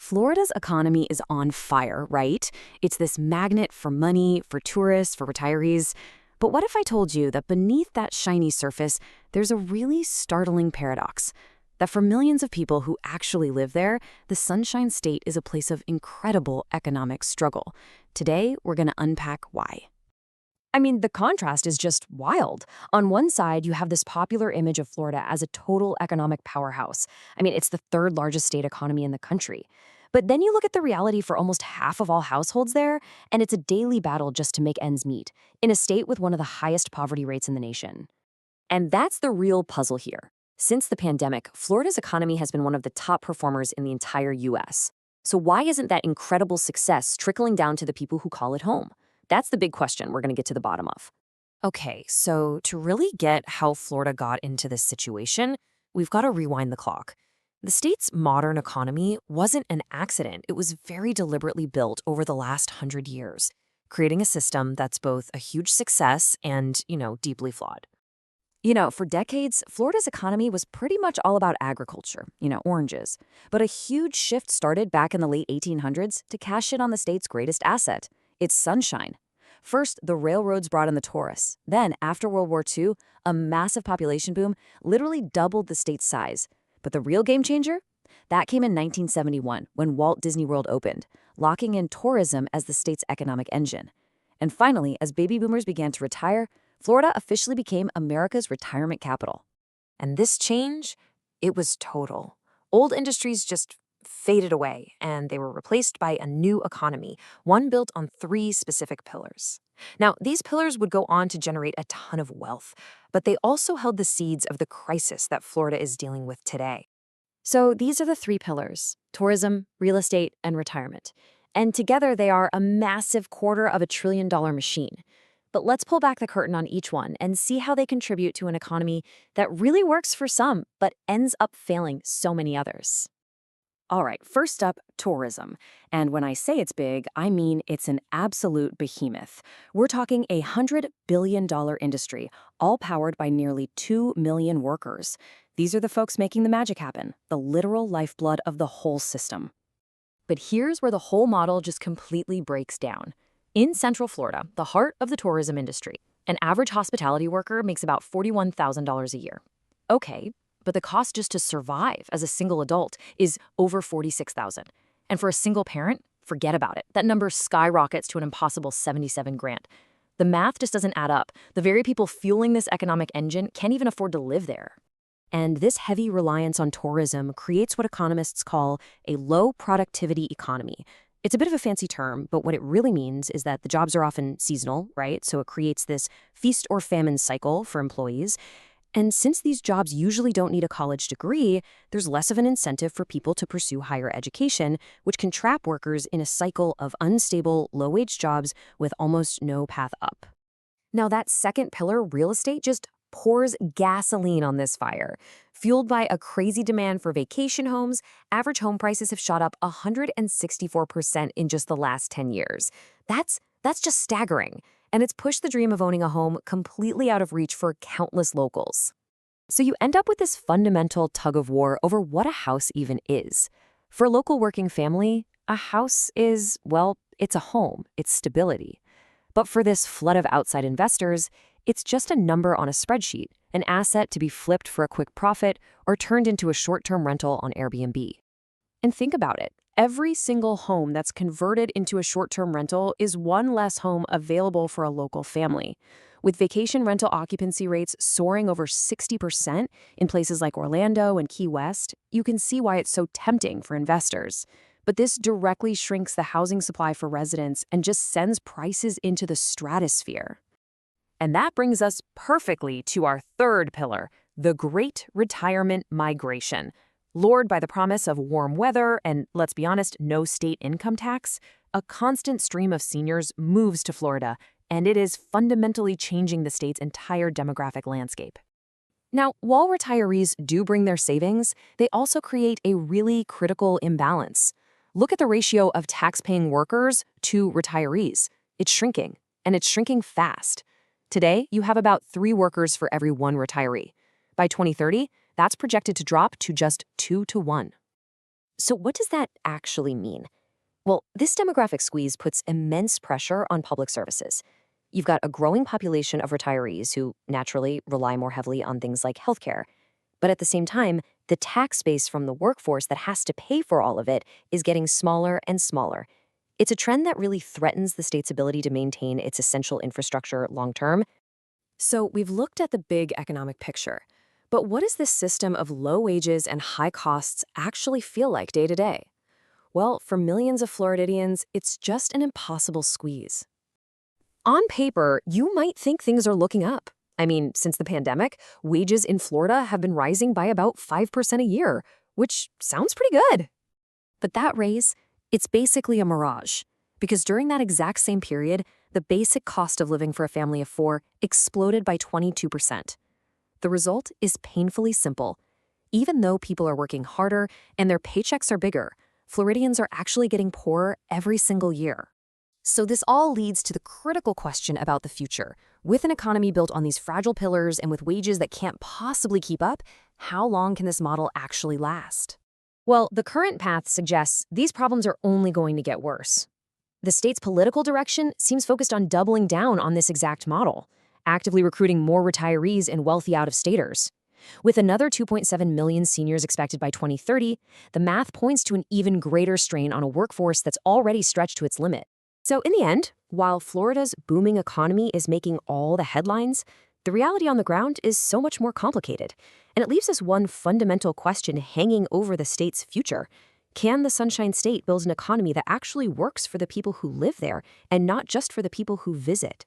Florida's economy is on fire, right? It's this magnet for money, for tourists, for retirees. But what if I told you that beneath that shiny surface, there's a really startling paradox? That for millions of people who actually live there, the Sunshine State is a place of incredible economic struggle. Today, we're going to unpack why. The contrast is just wild. On one side, you have this popular image of Florida as a total economic powerhouse. It's the third largest state economy in the country. But then you look at the reality for almost half of all households there, and it's a daily battle just to make ends meet, in a state with one of the highest poverty rates in the nation. And that's the real puzzle here. Since the pandemic, Florida's economy has been one of the top performers in the entire U.S. So why isn't that incredible success trickling down to the people who call it home? That's the big question we're going to get to the bottom of. Okay, so to really get how Florida got into this situation, we've got to rewind the clock. The state's modern economy wasn't an accident. It was very deliberately built over the last 100 years, creating a system that's both a huge success and, deeply flawed. For decades, Florida's economy was pretty much all about agriculture, oranges. But a huge shift started back in the late 1800s to cash in on the state's greatest asset, its sunshine. First, the railroads brought in the tourists. Then, after World War II, a massive population boom literally doubled the state's size. But the real game changer? That came in 1971 when Walt Disney World opened, locking in tourism as the state's economic engine. And finally, as baby boomers began to retire, Florida officially became America's retirement capital. And this change, it was total. Old industries just faded away, and they were replaced by a new economy, one built on three specific pillars. Now, these pillars would go on to generate a ton of wealth, but they also held the seeds of the crisis that Florida is dealing with today. So these are the three pillars: tourism, real estate, and retirement. And together they are a massive $250 billion machine. But let's pull back the curtain on each one and see how they contribute to an economy that really works for some, but ends up failing so many others. All right, first up, tourism. And when I say it's big, I mean it's an absolute behemoth. We're talking a $100 billion industry, all powered by nearly 2 million workers. These are the folks making the magic happen, the literal lifeblood of the whole system. But here's where the whole model just completely breaks down. In Central Florida, the heart of the tourism industry, an average hospitality worker makes about $41,000 a year. Okay, but the cost just to survive as a single adult is over $46,000. And for a single parent, forget about it. That number skyrockets to an impossible $77,000. The math just doesn't add up. The very people fueling this economic engine can't even afford to live there. And this heavy reliance on tourism creates what economists call a low productivity economy. It's a bit of a fancy term, but what it really means is that the jobs are often seasonal, right? So it creates this feast or famine cycle for employees. And since these jobs usually don't need a college degree, there's less of an incentive for people to pursue higher education, which can trap workers in a cycle of unstable, low-wage jobs with almost no path up. Now, that second pillar, real estate, just pours gasoline on this fire. Fueled by a crazy demand for vacation homes, average home prices have shot up 164% in just the last 10 years. That's just staggering. And it's pushed the dream of owning a home completely out of reach for countless locals. So you end up with this fundamental tug of war over what a house even is. For a local working family, a house is, well, it's a home, it's stability. But for this flood of outside investors, it's just a number on a spreadsheet, an asset to be flipped for a quick profit or turned into a short-term rental on Airbnb. And think about it. Every single home that's converted into a short-term rental is one less home available for a local family. With vacation rental occupancy rates soaring over 60% in places like Orlando and Key West, you can see why it's so tempting for investors. But this directly shrinks the housing supply for residents and just sends prices into the stratosphere. And that brings us perfectly to our third pillar, the Great Retirement Migration. Lured by the promise of warm weather and, let's be honest, no state income tax, a constant stream of seniors moves to Florida, and it is fundamentally changing the state's entire demographic landscape. Now, while retirees do bring their savings, they also create a really critical imbalance. Look at the ratio of tax-paying workers to retirees. It's shrinking, and it's shrinking fast. Today, you have about 3 workers for every 1 retiree. By 2030, that's projected to drop to just 2 to 1. So, what does that actually mean? Well, this demographic squeeze puts immense pressure on public services. You've got a growing population of retirees who naturally rely more heavily on things like healthcare. But at the same time, the tax base from the workforce that has to pay for all of it is getting smaller and smaller. It's a trend that really threatens the state's ability to maintain its essential infrastructure long term. So we've looked at the big economic picture. But what does this system of low wages and high costs actually feel like day to day? Well, for millions of Floridians, it's just an impossible squeeze. On paper, you might think things are looking up. I mean, since the pandemic, wages in Florida have been rising by about 5% a year, which sounds pretty good. But that raise, it's basically a mirage. Because during that exact same period, the basic cost of living for a family of four exploded by 22%. The result is painfully simple. Even though people are working harder and their paychecks are bigger, Floridians are actually getting poorer every single year. So this all leads to the critical question about the future. With an economy built on these fragile pillars and with wages that can't possibly keep up, how long can this model actually last? Well, the current path suggests these problems are only going to get worse. The state's political direction seems focused on doubling down on this exact model, actively recruiting more retirees and wealthy out-of-staters. With another 2.7 million seniors expected by 2030, the math points to an even greater strain on a workforce that's already stretched to its limit. So in the end, while Florida's booming economy is making all the headlines, the reality on the ground is so much more complicated. And it leaves us one fundamental question hanging over the state's future. Can the Sunshine State build an economy that actually works for the people who live there and not just for the people who visit?